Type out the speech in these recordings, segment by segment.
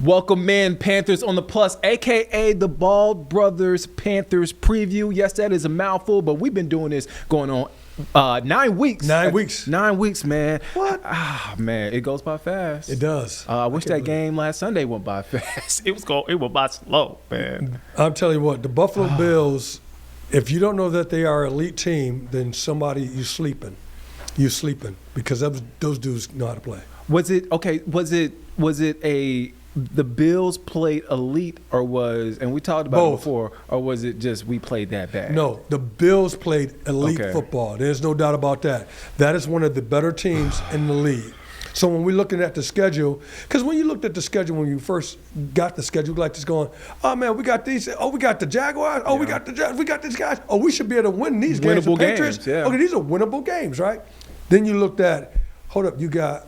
Welcome in, Panthers on the Plus, a.k.a. the Bald Brothers Panthers preview. Yes, that is a mouthful, but we've been doing this going on 9 weeks. 9 weeks. 9 weeks, man. What? Man, it goes by fast. It does. I wish that game last Sunday went by fast. It went by slow, man. I'm telling you what, the Buffalo Bills, if you don't know that they are an elite team, then you're sleeping. You're sleeping because those dudes know how to play. Was it the Bills played elite, and we talked about it before, or was it just we played that bad? No, the Bills played elite football. There's no doubt about that. That is one of the better teams in the league. So when we're looking at the schedule, because when you looked at the schedule when you first got the schedule, like just going, oh man, we got these. Oh, we got the Jaguars. Oh, we got these guys. Oh, we should be able to win these games. Winnable The Patriots. games. Yeah. Okay, these are winnable games, right? Then you looked at, hold up, you got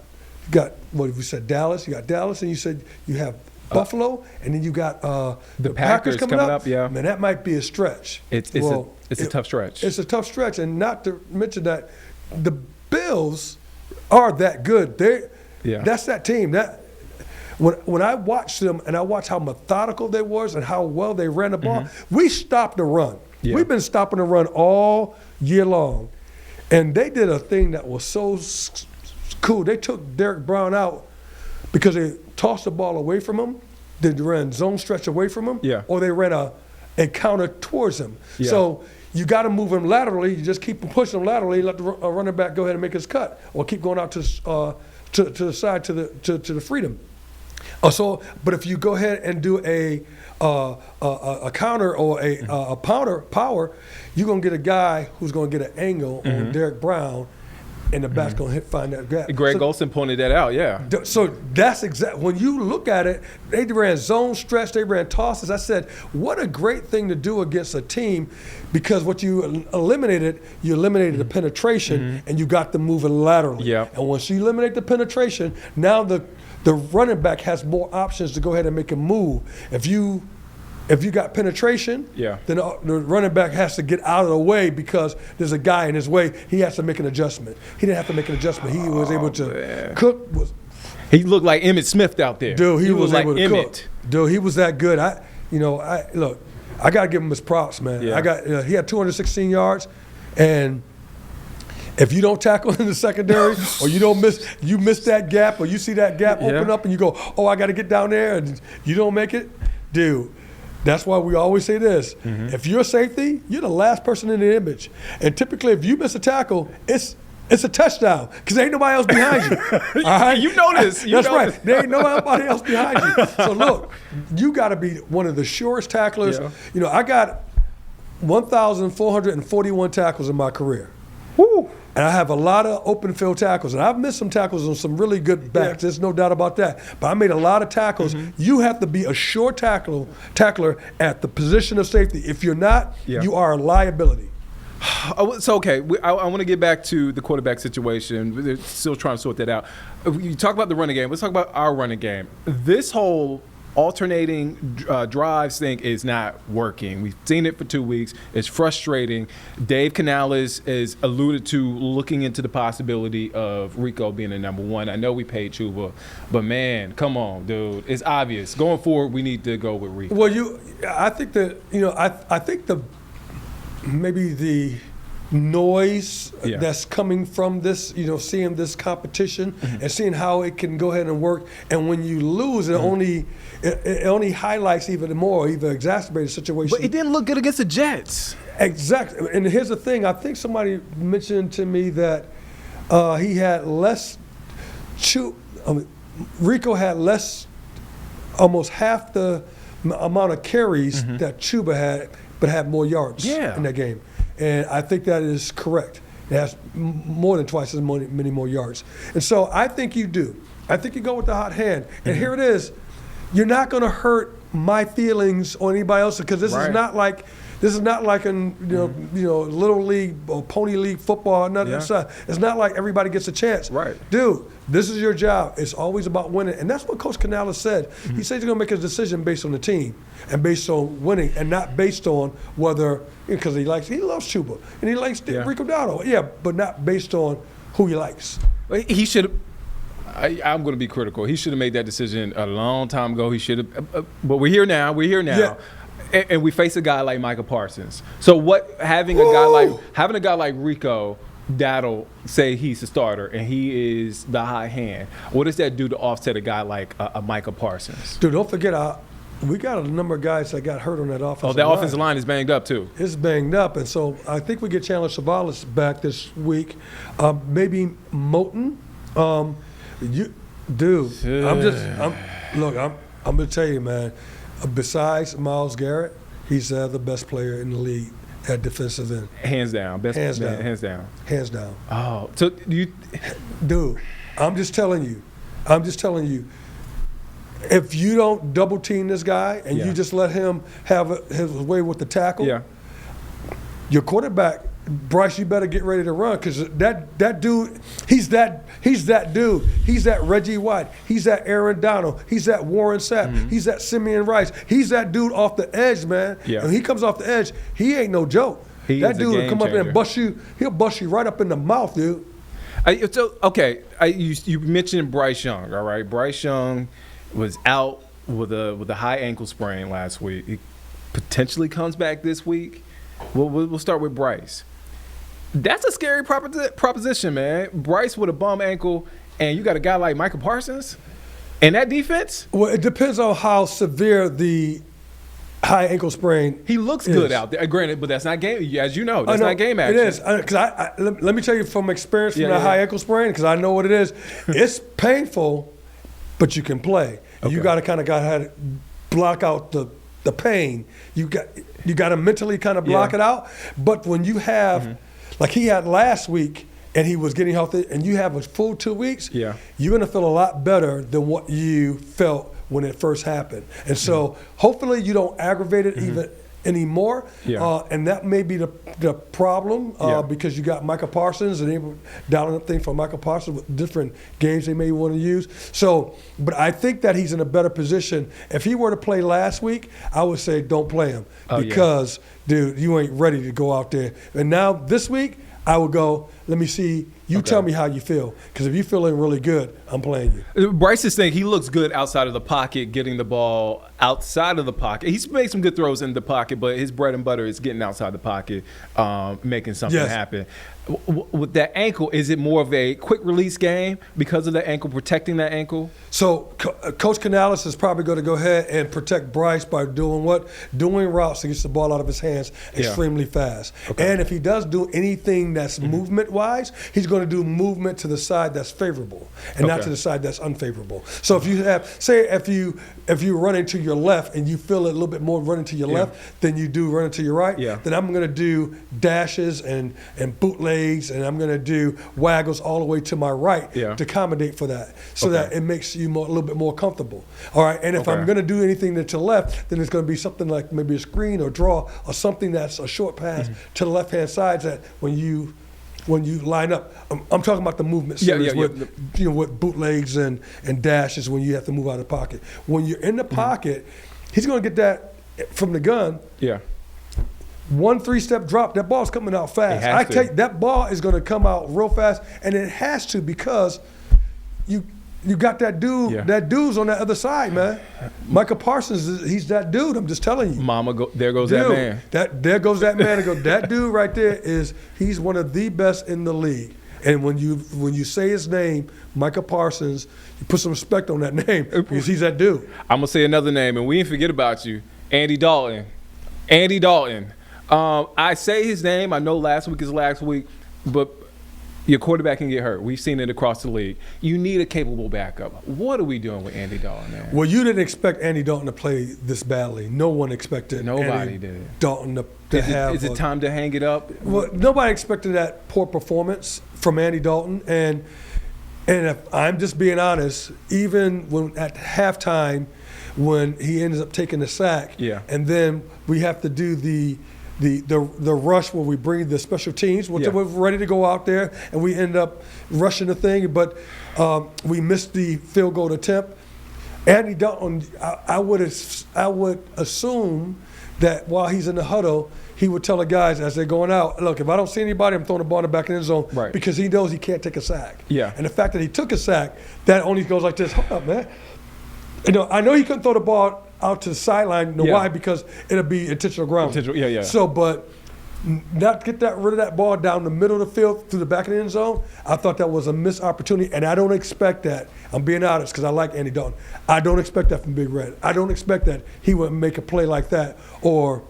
what we said, Dallas. You got Dallas, and you said you have Buffalo, and then you got the Packers coming up. Yeah, man, that might be a stretch. It's a tough stretch. It's a tough stretch, and not to mention that the Bills are that good. That's that team. That when I watched them and I watched how methodical they was and how well they ran the ball, we stopped the run. Yeah. We've been stopping the run all year long, and they did a thing that was so cool. They took Derek Brown out because they tossed the ball away from him. They ran zone stretch away from him, or they ran a counter towards him. Yeah. So you got to move him laterally. You just keep pushing him laterally. Let the running back go ahead and make his cut, or keep going out to the side to the freedom. But if you go ahead and do a counter or a power, you're gonna get a guy who's gonna get an angle on Derek Brown. And the back's going to find that gap. Greg Olsen pointed that out, yeah. So that's exactly, when you look at it, they ran zone stretch, they ran tosses. I said, what a great thing to do against a team, because what you eliminated the penetration, and you got them moving laterally. Yeah. And once you eliminate the penetration, now the running back has more options to go ahead and make a move. If you got penetration, then the running back has to get out of the way because there's a guy in his way. He has to make an adjustment. He didn't have to make an adjustment. He was able to cook. He looked like Emmitt Smith out there. Dude, he was like able to Emmitt. cook. Dude, he was that good. I got to give him his props, man. Yeah. He had 216 yards, and if you don't tackle in the secondary, or you miss that gap, or you see that gap open up, and you go, oh, I got to get down there, and you don't make it, dude. That's why we always say this. If you're a safety, you're the last person in the image. And typically, if you miss a tackle, it's a touchdown because there ain't nobody else behind you. All right? You know this. That's right. There ain't nobody else behind you. So, look, you got to be one of the surest tacklers. Yeah. You know, I got 1,441 tackles in my career. Woo. And I have a lot of open field tackles. And I've missed some tackles on some really good backs. There's no doubt about that. But I made a lot of tackles. You have to be a sure tackler at the position of safety. If you're not, you are a liability. So, okay, I want to get back to the quarterback situation. They're still trying to sort that out. You talk about the running game. Let's talk about our running game. This whole alternating drives thing is not working. We've seen it for 2 weeks. It's frustrating. Dave Canales is alluded to looking into the possibility of Rico being the number one. I know we paid Chuba, but man, come on, dude. It's obvious. Going forward, we need to go with Rico. Well, I think maybe the noise that's coming from this, seeing this competition and seeing how it can go ahead and work. And when you lose, it only highlights even more, even exacerbates the situation. But it didn't look good against the Jets. Exactly. And here's the thing. I think somebody mentioned to me that he had less Rico had less, almost half the amount of carries that Chuba had, but had more yards in that game. And I think that is correct. It has more than twice as many more yards. And so I think you do. I think you go with the hot hand. And here it is. You're not going to hurt my feelings or anybody else, because this is not like in little league or pony league football. It's not like everybody gets a chance. Right. Dude, this is your job. It's always about winning. And that's what Coach Canales said. He said he's going to make his decision based on the team and based on winning, and not based on whether, because he loves Chuba and he likes Rico Dowdle. Yeah, but not based on who he likes. He should I'm going to be critical. He should have made that decision a long time ago. He should have. But we're here now. Yeah. And we face a guy like Micah Parsons. So what? Having a guy like Rico, that'll say he's the starter and he is the high hand. What does that do to offset a guy like a Micah Parsons? Dude, don't forget, we got a number of guys that got hurt on that offensive line. Oh, that offensive line is banged up too. It's banged up, and so I think we get Chandler Savalas back this week. Maybe Moton. I'm gonna tell you, man. Besides Myles Garrett, he's the best player in the league at defensive end. Hands down. Hands down. Oh, so you, dude? I'm just telling you. If you don't double team this guy and you just let him have his way with the tackle, your quarterback, Bryce, you better get ready to run because that dude, he's that dude. He's that Reggie White. He's that Aaron Donald. He's that Warren Sapp. He's that Simeon Rice. He's that dude off the edge, man. Yeah. When he comes off the edge, he ain't no joke. That dude will come up there and bust you. He'll bust you right up in the mouth, dude. You mentioned Bryce Young, all right? Bryce Young was out with a high ankle sprain last week. He potentially comes back this week. We'll start with Bryce. That's a scary proposition, man. Bryce with a bum ankle, and you got a guy like Micah Parsons and that defense? Well, it depends on how severe the high ankle sprain He looks good out there. Granted, but that's not game, as you know. That's not game action. It is. Let me tell you from experience from the high ankle sprain, because I know what it is. It's painful, but you can play. Okay. You got to block out the pain. You got to mentally kind of block it out. But when you have, like he had last week, and he was getting healthy, and you have a full 2 weeks, you're going to feel a lot better than what you felt when it first happened. And so hopefully you don't aggravate it even anymore. And that may be the problem because you got Micah Parsons, and they were dialing up things for Micah Parsons with different games they may want to use. So, but I think that he's in a better position. If he were to play last week, I would say don't play him because, dude, you ain't ready to go out there. And now this week, I would go, let me see, tell me how you feel. Because if you're feeling really good, I'm playing you. Bryce's thing, he looks good outside of the pocket, getting the ball outside of the pocket. He's made some good throws in the pocket, but his bread and butter is getting outside the pocket, making something happen. With that ankle, is it more of a quick release game because of the ankle, protecting that ankle? So Coach Canales is probably going to go ahead and protect Bryce by doing what? Doing routes to get the ball out of his hands extremely fast. Okay. And if he does do anything that's movement-wise, he's going to do movement to the side that's favorable and not to the side that's unfavorable. So if you have, say if you're running to your left and you feel it a little bit more running to your left than you do running to your right, then I'm going to do dashes and bootlegs, and I'm going to do waggles all the way to my right to accommodate for that, so that it makes you a little bit more comfortable. All right, and if I'm going to do anything to the left, then it's going to be something like maybe a screen or draw or something that's a short pass to the left-hand side that when you line up. I'm talking about the movement series with bootlegs and dashes when you have to move out of the pocket. When you're in the pocket, he's going to get that from the gun. Yeah. 1 3-step drop, that ball's coming out fast. That ball is going to come out real fast, and it has to because you got that dude. Yeah. That dude's on that other side, man. Micah Parsons, he's that dude. I'm just telling you. There goes that man. There goes that man. That dude right there he's one of the best in the league. And when you say his name, Micah Parsons, you put some respect on that name because he's that dude. I'm gonna say another name, and we didn't forget about you, Andy Dalton. Andy Dalton. I say his name. I know last week is last week, but your quarterback can get hurt. We've seen it across the league. You need a capable backup. What are we doing with Andy Dalton, man? Well, you didn't expect Andy Dalton to play this badly. No one expected Nobody did. Dalton to have. Is it time to hang it up? Well, nobody expected that poor performance from Andy Dalton. And if I'm just being honest, even when at halftime when he ends up taking the sack, and then we have to do the rush where we bring the special teams, we're ready to go out there, and we end up rushing the thing, but we missed the field goal attempt. Andy Dalton, I would assume that while he's in the huddle, he would tell the guys as they're going out, look, if I don't see anybody, I'm throwing the ball in the back of the end zone, right. because he knows he can't take a sack. Yeah. And the fact that he took a sack, that only goes like this. Hold up, man. I know he couldn't throw the ball out to the sideline. Why? Because it'll be intentional ground. Yeah. So, but not get rid of that ball down the middle of the field through the back of the end zone, I thought that was a missed opportunity, and I don't expect that. I'm being honest because I like Andy Dalton. I don't expect that from Big Red. I don't expect that he would make a play like that or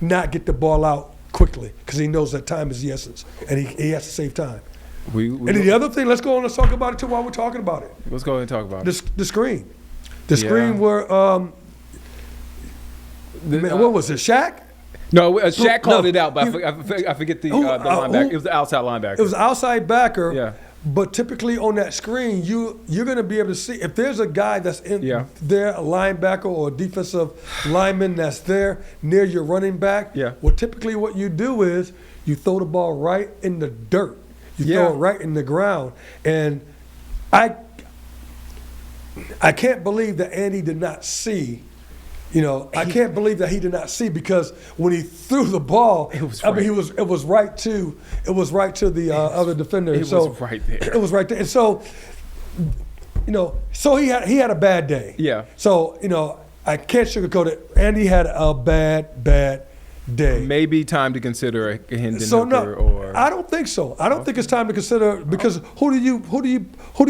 not get the ball out quickly because he knows that time is the essence, and he has to save time. And the other thing, let's go on, let's talk about it too while we're talking about it. Let's go ahead and talk about it. The screen. The screen where, what was it, Shaq? No, Shaq called it out, but I forget the linebacker. It was the outside linebacker. It was the outside backer. Yeah. But typically on that screen, you're going to be able to see if there's a guy that's in there, a linebacker or a defensive lineman that's there near your running back. Yeah. Well, typically what you do is you throw the ball right in the dirt. You throw it right in the ground. And I can't believe that Andy did not see. I can't believe that he did not see, because when he threw the ball, it was right to the other defender. It was right there. It was right there. And so, so he had a bad day. Yeah. So, I can't sugarcoat it. Andy had a bad day. Maybe time to consider a Hendon Hooker or I don't think so. I don't think it's time to consider, because who do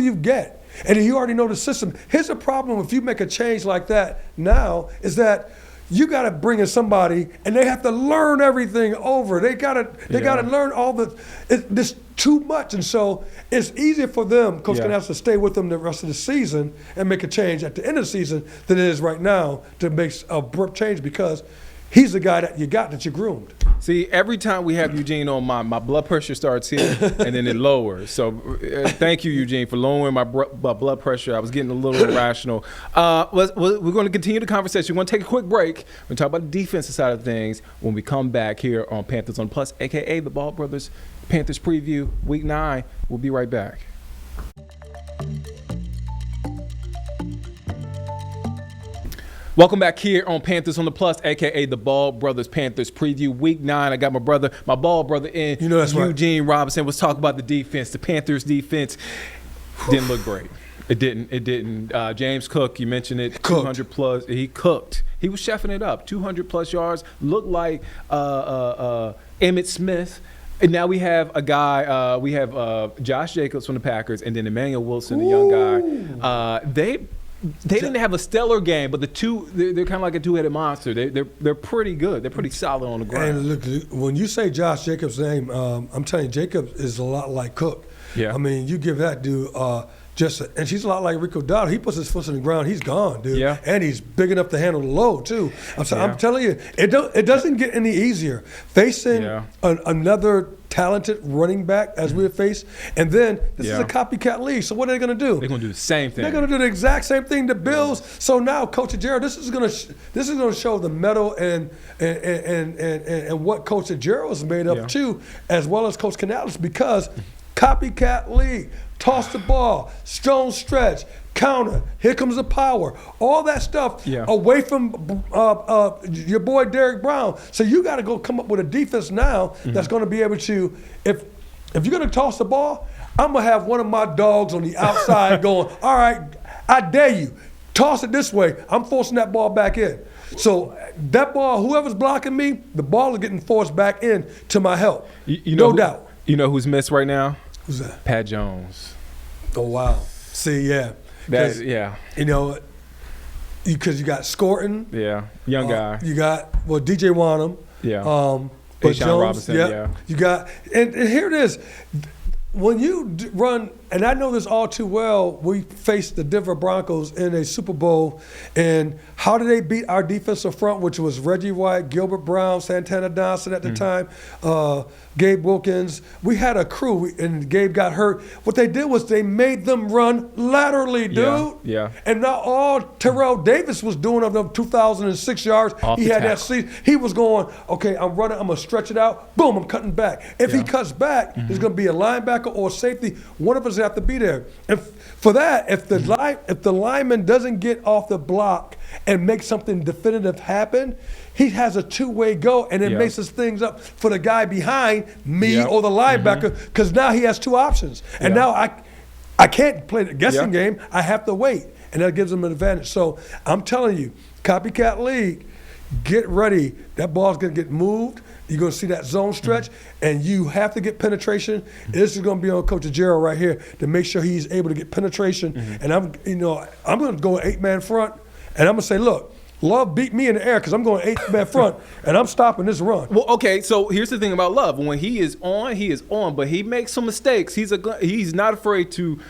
you get? And you already know the system. Here's the problem if you make a change like that now is that you got to bring in somebody and they have to learn everything over. They got to learn all this too much. And so it's easier for them, Coach Canales, to stay with them the rest of the season and make a change at the end of the season than it is right now to make a abrupt change, because he's the guy that you groomed. See, every time we have Eugene on, my blood pressure starts here and then it lowers. So thank you, Eugene, for lowering my blood pressure. I was getting a little irrational. We're going to continue the conversation. We're going to take a quick break. We're going to talk about the defensive side of things when we come back here on Panthers on Plus, a.k.a. the Ball Brothers Panthers Preview, Week 9. We'll be right back. Welcome back here on Panthers on the Plus, a.k.a. the Ball Brothers Panthers Preview, Week 9. I got my Ball brother in. Eugene Robinson. Let's talk about the defense. The Panthers defense didn't look great. It didn't. James Cook, you mentioned it, 200 plus. He cooked. He was chefing it up. 200 plus yards. Looked like Emmitt Smith. And now we have a guy, we have Josh Jacobs from the Packers, and then Emmanuel Wilson, the young guy. They didn't have a stellar game, but they're kind of like a two-headed monster. They're pretty good. They're pretty solid on the ground. And look, when you say Josh Jacobs' name, I'm telling you, Jacobs is a lot like Cook. Yeah. I mean, you give that dude and she's a lot like Rico Dowdle. He puts his foot on the ground, he's gone, dude. Yeah. And he's big enough to handle the load too. I'm telling you, it doesn't get any easier facing another talented running back as we have faced, and then this is a copycat league. So what are they going to do? They're going to do the same thing. They're going to do the exact same thing to Bills. So now, Coach Ajero, this is going to show the mettle and what Coach Ajero is made up too, as well as Coach Canales, because copycat league. Toss the ball, stone stretch, counter, here comes the power, all that stuff away from your boy Derrick Brown. So you got to go come up with a defense now that's going to be able to, if you're going to toss the ball, I'm going to have one of my dogs on the outside going, all right, I dare you, toss it this way. I'm forcing that ball back in. So that ball, whoever's blocking me, the ball is getting forced back in to my help. No doubt. You know who's missed right now? Who's that? Pat Jones. Oh, wow. See, because you got Scorton. Yeah, young guy. You got, DJ Wanham. Yeah. But Jones, Robinson, You got, and here it is. When you run, and I know this all too well, we faced the Denver Broncos in a Super Bowl, and how did they beat our defensive front, which was Reggie White, Gilbert Brown, Santana Dawson at the time, Gabe Wilkins. We had a crew, and Gabe got hurt. What they did was they made them run laterally, dude. Yeah. And not all Terrell Davis was doing of them 2,006 yards. He had that season. He was going, okay, I'm running, I'm going to stretch it out. Boom, I'm cutting back. If he cuts back, there's going to be a linebacker linebacker or safety, one of us have to be there. And for that, if the lineman doesn't get off the block and make something definitive happen, he has a two-way go, and it messes things up for the guy behind me or the linebacker, because now he has two options. And now I can't play the guessing game. I have to wait, and that gives him an advantage. So I'm telling you, copycat league, get ready. That ball's going to get moved. You're going to see that zone stretch, and you have to get penetration. This is going to be on Coach Gerald right here to make sure he's able to get penetration. And I'm going to go 8-man front, and I'm going to say, look, Love beat me in the air because I'm going 8-man front, and I'm stopping this run. Well, okay, so here's the thing about Love. When he is on, but he makes some mistakes. He's not afraid to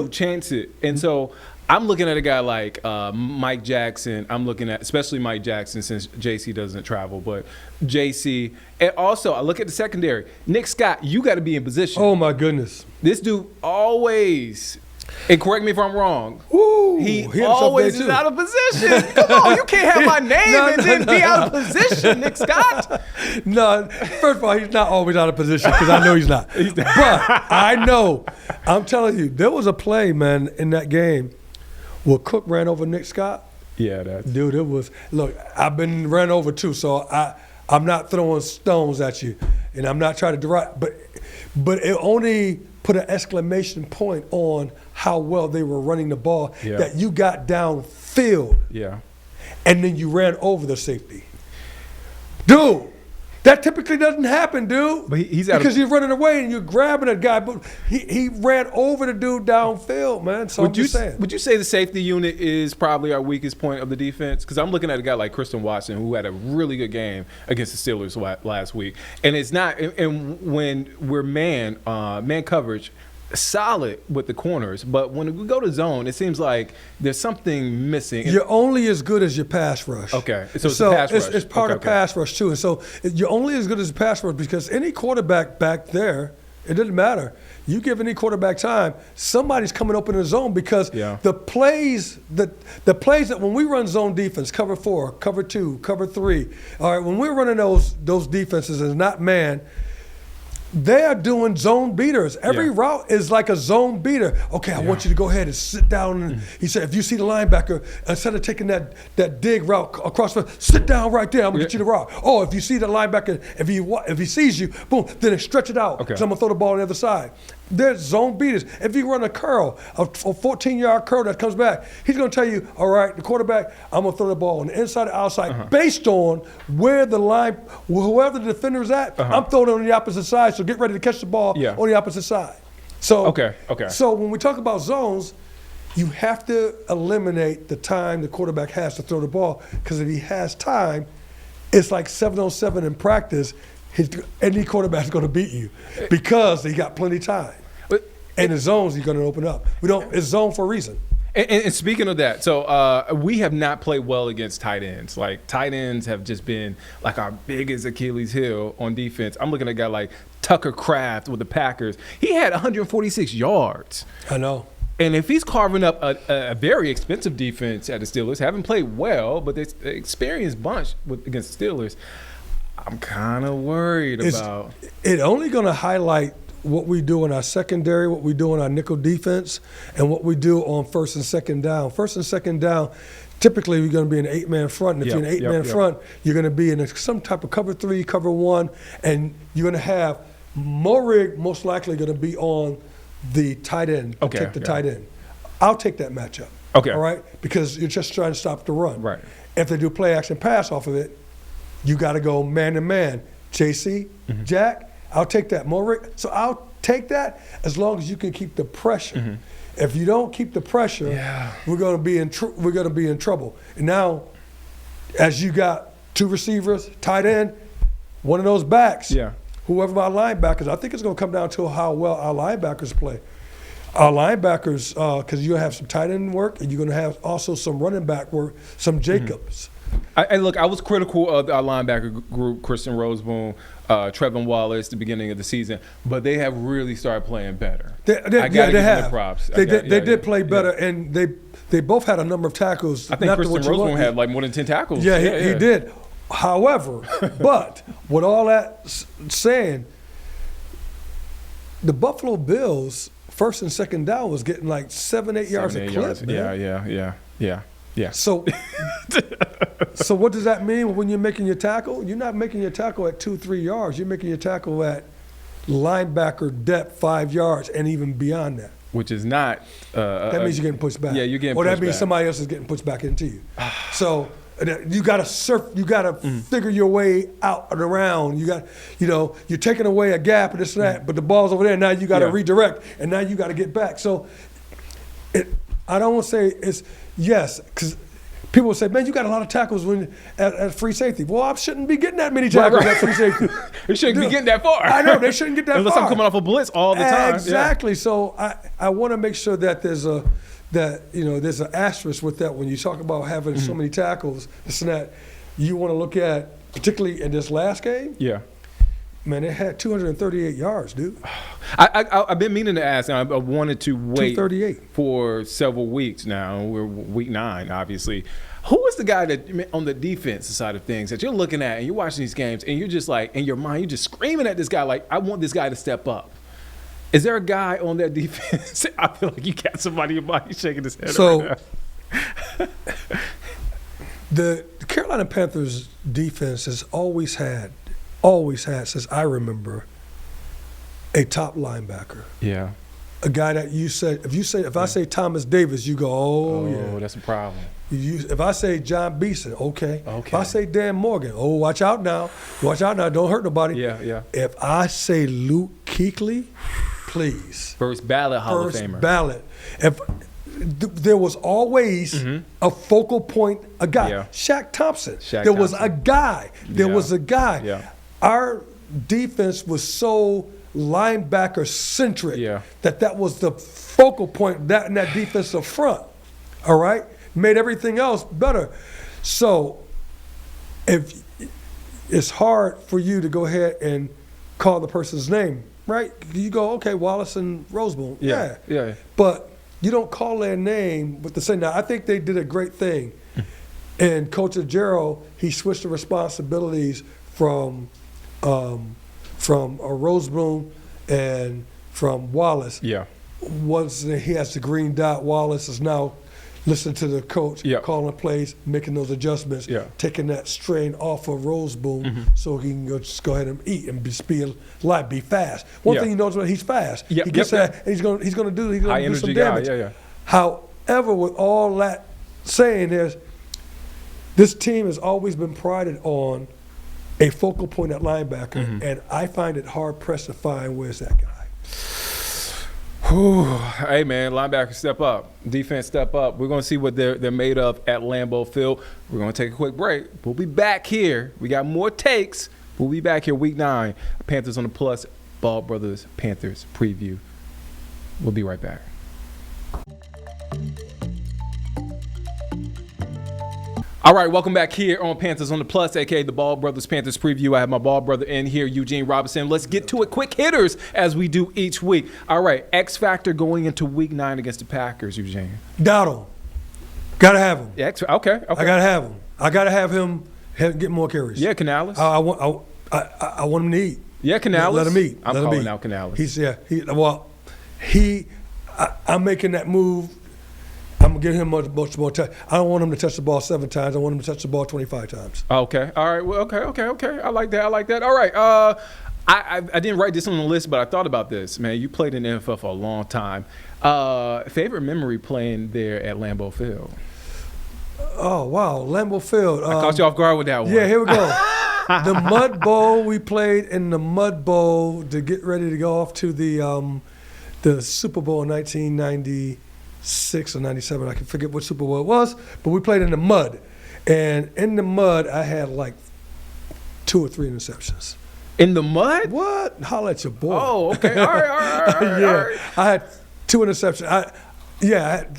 chance it. And so I'm looking at a guy like Mike Jackson. I'm looking at especially Mike Jackson since JC doesn't travel, but JC. And also, I look at the secondary. Nick Scott, you got to be in position. Oh, my goodness. This dude always – and correct me if I'm wrong. Ooh, he always is out of position. Come on, you can't have my name and then be out of position, Nick Scott. No, first of all, he's not always out of position because I know he's not. But I know. I'm telling you, there was a play, man, in that game where Cook ran over Nick Scott. Yeah, that's. Dude, it was. Look, I've been ran over too, so I'm not throwing stones at you, and I'm not trying to deride, but it only put an exclamation point on how well they were running the ball, that you got downfield, and then you ran over the safety. Dude, that typically doesn't happen, dude. But he's because you're running away and you're grabbing a guy, but he ran over the dude downfield, man. So I'm just saying. Would you say the safety unit is probably our weakest point of the defense? Because I'm looking at a guy like Christian Watson who had a really good game against the Steelers last week, and it's not. And when we're man coverage, solid with the corners, but when we go to zone, it seems like there's something missing. You're only as good as your pass rush. Okay, so it's pass rush. It's part of pass rush too, and so you're only as good as pass rush because any quarterback back there, it doesn't matter. You give any quarterback time, somebody's coming open in the zone because the plays that when we run zone defense, cover 4, cover 2, cover 3, all right, when we're running those defenses and not man, they are doing zone beaters. Every route is like a zone beater. Okay, I want you to go ahead and sit down. And he said, if you see the linebacker, instead of taking that dig route across the, sit down right there. I'm gonna get you the route. Oh, if you see the linebacker, if he sees you, boom, then stretch it out. Because I'm gonna throw the ball on the other side. There's zone beaters. If you run a curl, a 14-yard curl that comes back, he's going to tell you, all right, the quarterback, I'm going to throw the ball on the inside or outside based on where the line, whoever the defender is at, I'm throwing it on the opposite side, so get ready to catch the ball on the opposite side. So, So when we talk about zones, you have to eliminate the time the quarterback has to throw the ball, because if he has time, it's like 7-on-7 in practice. Any quarterback's going to beat you because he got plenty of time. And the zones he's going to open up. It's zone for a reason. And speaking of that, so we have not played well against tight ends. Like, tight ends have just been like our biggest Achilles heel on defense. I'm looking at a guy like Tucker Kraft with the Packers. He had 146 yards. I know. And if he's carving up a very expensive defense at the Steelers, haven't played well, but they're an experienced bunch against the Steelers, I'm kind of worried about. It's only going to highlight what we do in our secondary, what we do in our nickel defense, and what we do on first and second down. First and second down, typically you're going to be an 8-man front. And if you're an 8-man front, you're going to be in some type of cover 3, cover 1, and you're going to have Morig most likely going to be on the tight end. Take the tight end. I'll take that matchup. Okay. All right? Because you're just trying to stop the run. Right. If they do play action pass off of it, you got to go man to man. JC, Jack, I'll take that. So I'll take that as long as you can keep the pressure. If you don't keep the pressure, we're going to be in trouble. And now, as you got 2 receivers, tight end, one of those backs, whoever our linebackers, I think it's going to come down to how well our linebackers play. Our linebackers, because you're going to have some tight end work, and you're going to have also some running back work, some Jacobs. I was critical of our linebacker group, Christian Roseboom, Trevin Wallace, the beginning of the season, but they have really started playing better. They have. Props. They did play better, and they both had a number of tackles. I think Christian Roseboom had like more than 10 tackles. Yeah, he did. However, but with all that saying, the Buffalo Bills, first and second down was getting like 7-8 yards a clip. Man. Yeah. So what does that mean when you're making your tackle? You're not making your tackle at 2-3 yards. You're making your tackle at linebacker depth 5 yards and even beyond that. Which is not. That means you're getting pushed back. Yeah, you're getting pushed back. Or pushed that means back. somebody else is getting pushed back into you. So you got to surf. You got to figure your way out and around. You're taking away a gap and this and that, but the ball's over there. Now you got to redirect, and now you got to get back. So I don't want to say it's yes, because people will say, man, you got a lot of tackles at free safety. Well, I shouldn't be getting that many tackles at free safety. They shouldn't be getting that far. I know, they shouldn't get that Unless far. I'm coming off a blitz all the time. Exactly. Yeah. So I want to make sure that there's an asterisk with that when you talk about having so many tackles, this and that. You want to look at, particularly in this last game. Yeah. Man, it had 238 yards, dude. I've been meaning to ask, and I wanted to wait 238 for several weeks now. We're week 9, obviously. Who is the guy that on the defensive side of things that you're looking at and you're watching these games and you're just like, in your mind, you're just screaming at this guy like, I want this guy to step up. Is there a guy on that defense? I feel like you got somebody in your body shaking his head right now. The Carolina Panthers defense has always had since I remember, a top linebacker. Yeah. A guy that if I say Thomas Davis, you go, oh yeah. That's a problem. If I say John Beeson, okay. If I say Dan Morgan, watch out now. Don't hurt nobody. Yeah. If I say Luke Kuechly, please. First ballot Hall of Famer. First ballot. If there was always a focal point, a guy. Yeah. Shaq Thompson. There was a guy. Yeah. Our defense was so linebacker-centric that was the focal point in that defensive front, all right? Made everything else better. So if it's hard for you to go ahead and call the person's name, right? You go, okay, Wallace and Roseboom. Yeah. But you don't call their name with the same. Now, I think they did a great thing. And Coach Ajero, he switched the responsibilities from Roseboom and from Wallace. Yeah. Once he has the green dot, Wallace is now listening to the coach, calling plays, making those adjustments, taking that strain off of Roseboom so he can just go ahead and eat and be fast. One thing he knows about, he's fast. He gets that, and he's going to do some damage. However, with all that saying, this team has always been prided on a focal point at linebacker, and I find it hard-pressed to find where's that guy. Hey, man, linebackers step up. Defense step up. We're going to see what they're made of at Lambeau Field. We're going to take a quick break. We'll be back here. We got more takes. We'll be back here week 9. Panthers on the Plus, Ball Brothers Panthers preview. We'll be right back. All right, welcome back here on Panthers on the Plus, a.k.a. the Ball Brothers Panthers preview. I have my ball brother in here, Eugene Robinson. Let's get to it. Quick hitters, as we do each week. All right, X factor going into week 9 against the Packers, Eugene. Donald. Got to have him. Okay. I got to have him. I got to have him get more carries. Yeah, Canales. I want him to eat. Yeah, Canales. Let him eat. I'm calling out Canales. I'm making that move. I'm going to give him much more touch. I don't want him to touch the ball 7 times. I want him to touch the ball 25 times. Okay. All right. Well, okay. I like that. All right. I didn't write this on the list, but I thought about this. Man, you played in the NFL for a long time. Favorite memory playing there at Lambeau Field? Oh, wow. Lambeau Field. I caught you off guard with that one. Yeah, here we go. The Mud Bowl, we played in the Mud Bowl to get ready to go off to the Super Bowl in 1996 or 97. I can forget what Super Bowl it was, but we played in the mud. And in the mud, I had like 2 or 3 interceptions. In the mud? What? Holla at your boy. Oh, okay. All right. Yeah. All right. I had 2 interceptions.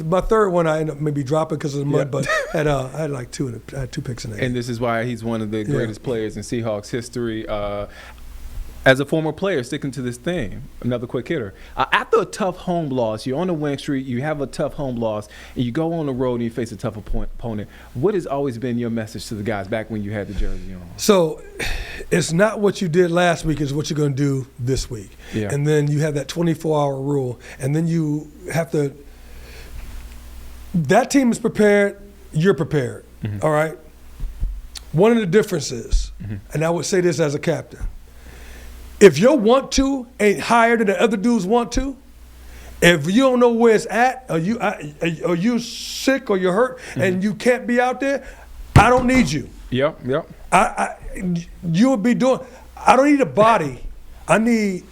My third one I ended up maybe dropping because of the mud, but I had like 2 picks in there. And this is why he's one of the greatest players in Seahawks history. As a former player, sticking to this thing, another quick hitter. After a tough home loss, you're on the winning streak, you have a tough home loss, and you go on the road and you face a tough opponent. What has always been your message to the guys back when you had the jersey on? So it's not what you did last week is what you're going to do this week. Yeah. And then you have that 24-hour rule, and then you have to – that team is prepared, you're prepared, all right? One of the differences, and I would say this as a captain, if your want to ain't higher than the other dudes want to, if you don't know where it's at, or you sick or you're hurt and you can't be out there, I don't need you. Yep. You would be doing. I don't need a body. I need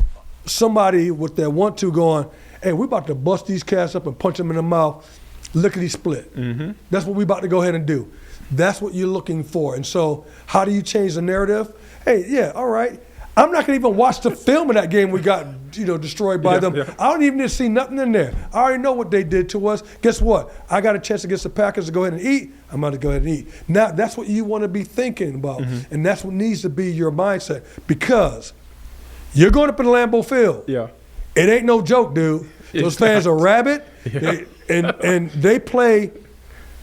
somebody with that want to going, hey, we're about to bust these cats up and punch them in the mouth, lickety split. That's what we're about to go ahead and do. That's what you're looking for. And so how do you change the narrative? Hey, yeah, all right. I'm not going to even watch the film of that game we got, destroyed by them. Yeah. I don't even need to see nothing in there. I already know what they did to us. Guess what? I got a chance against the Packers to go ahead and eat. I'm about to go ahead and eat. Now, that's what you want to be thinking about, and that's what needs to be your mindset, because you're going up in the Lambeau Field. Yeah. It ain't no joke, dude. Those fans are rabid, and they play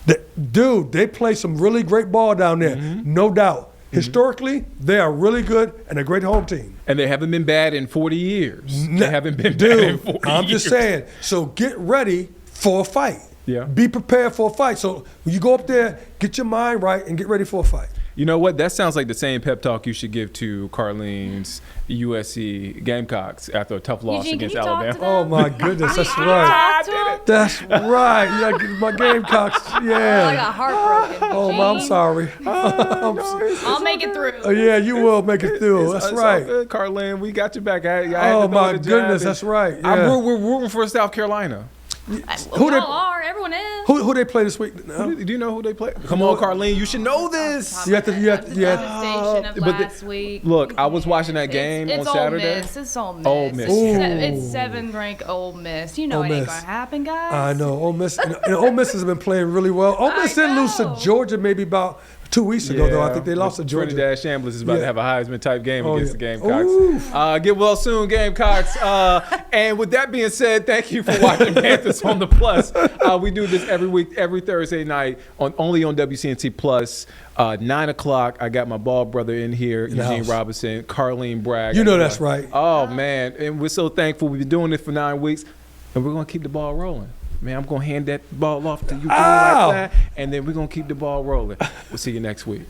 they play some really great ball down there, no doubt. Historically, they are really good and a great home team. And they haven't been bad in 40 years. They haven't been bad in 40 years. I'm just saying. So get ready for a fight. Yeah. Be prepared for a fight. So when you go up there, get your mind right and get ready for a fight. You know what? That sounds like the same pep talk you should give to Carlene's USC Gamecocks after a tough loss against Alabama. Oh, my goodness. That's right. That's right. You got to get my Gamecocks. Yeah. I got heartbroken. Oh, I'm sorry. I'll make it through. Yeah, you will make it through. That's right. All good, Carlene. We got you back. Oh, my goodness. That's right. Yeah. We're rooting for South Carolina. Everyone is. Who they play this week? Do you know who they play? Come on, Carlene, you should know this. You have to. Devastation of last week. Look, I was watching that game on Saturday. It's Ole Miss. Ole Miss. It's 7th ranked Ole Miss. You know it ain't gonna happen, guys. I know Ole Miss. And Ole Miss has been playing really well. Ole Miss did lose to Georgia maybe about 2 weeks ago, though. I think they lost to Georgia. Trinidad Shamblers is about to have a Heisman-type game against the Gamecocks. Get well soon, Gamecocks. And with that being said, thank you for watching Panthers on the Plus. We do this every week, every Thursday night, only on WCNC Plus. 9 o'clock, I got my ball brother in here, Eugene Robinson, Carlene Bragg. You know that's right. Oh, man. And we're so thankful. We've been doing this for 9 weeks, and we're going to keep the ball rolling. Man, I'm going to hand that ball off to you like that, and then we're going to keep the ball rolling. We'll see you next week.